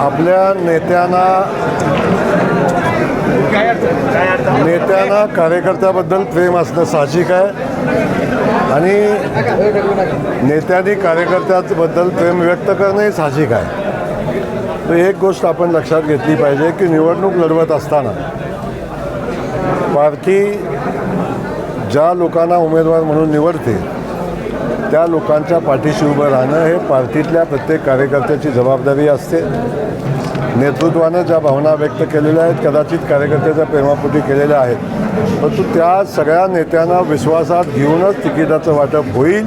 आपल्या नेत्यांना कार्यकर्त्याबद्दल प्रेम असणं साहजिक आहे आणि नेत्यांनी कार्यकर्त्याबद्दल प्रेम व्यक्त करणंही साहजिक आहे. तर एक गोष्ट आपण लक्षात घेतली पाहिजे की निवडणूक लढवत असताना पार्टी ज्या लोकांना उमेदवार म्हणून निवडते त्या लोकांच्या पाठीशी उभं राहणं हे पार्टीतल्या प्रत्येक कार्यकर्त्याची जबाबदारी असते. नेतृत्वानं ज्या भावना व्यक्त केलेल्या आहेत कदाचित कार्यकर्त्याच्या प्रेमापोटी केलेल्या आहेत, परंतु त्या सगळ्या नेत्यांना विश्वासात घेऊनच तिकिटाचं वाटप होईल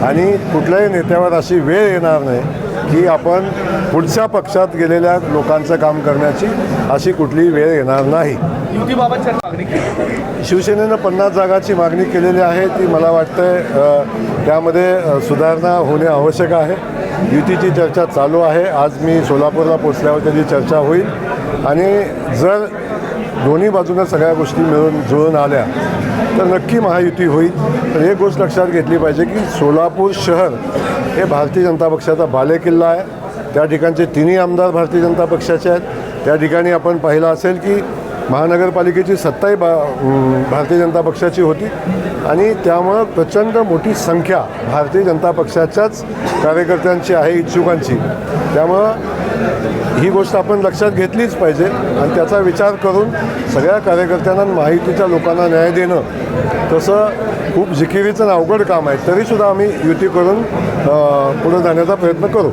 आणि कुठल्याही नेत्यावर अशी वेळ येणार नाही की आपण पुढच्या पक्षात गेलेल्या लोकांचं काम करण्याची अशी कुठलीही वेळ येणार नाही. युतीबाबत मागणी केली, शिवसेनेनं 50 जागाची मागणी केलेली आहे. ती मला वाटतं त्यामध्ये सुधारणा होणे आवश्यक आहे. युतीची चर्चा चालू आहे. आज मी सोलापूरला पोचल्यावर त्याची चर्चा होईल आणि जर दोन्ही बाजूनं सगळ्या गोष्टी मिळून जुळून आल्या तर नक्की महायुती होईल. तर एक गोष्ट लक्षात घेतली पाहिजे की सोलापूर शहर हे भारतीय जनता पक्षाचा बालेकिल्ला आहे. त्या ठिकाणचे तिन्ही आमदार भारतीय जनता पक्षाचे आहेत. त्या ठिकाणी आपण पाहिलं असेल की महानगरपालिकेची सत्ताही भारतीय जनता पक्षाची होती आणि त्यामुळं प्रचंड मोठी संख्या भारतीय जनता पक्षाच्याच कार्यकर्त्यांची आहे, इच्छुकांची. त्यामुळं ही गोष्ट आपण लक्षात घेतलीच पाहिजे आणि त्याचा विचार करून सगळ्या कार्यकर्त्यांना माहितीच्या लोकांना न्याय देणं तसं खूप जिकिरीचं अवघड काम आहे. तरीसुद्धा आम्ही युती करून पुढे जाण्याचा प्रयत्न करू.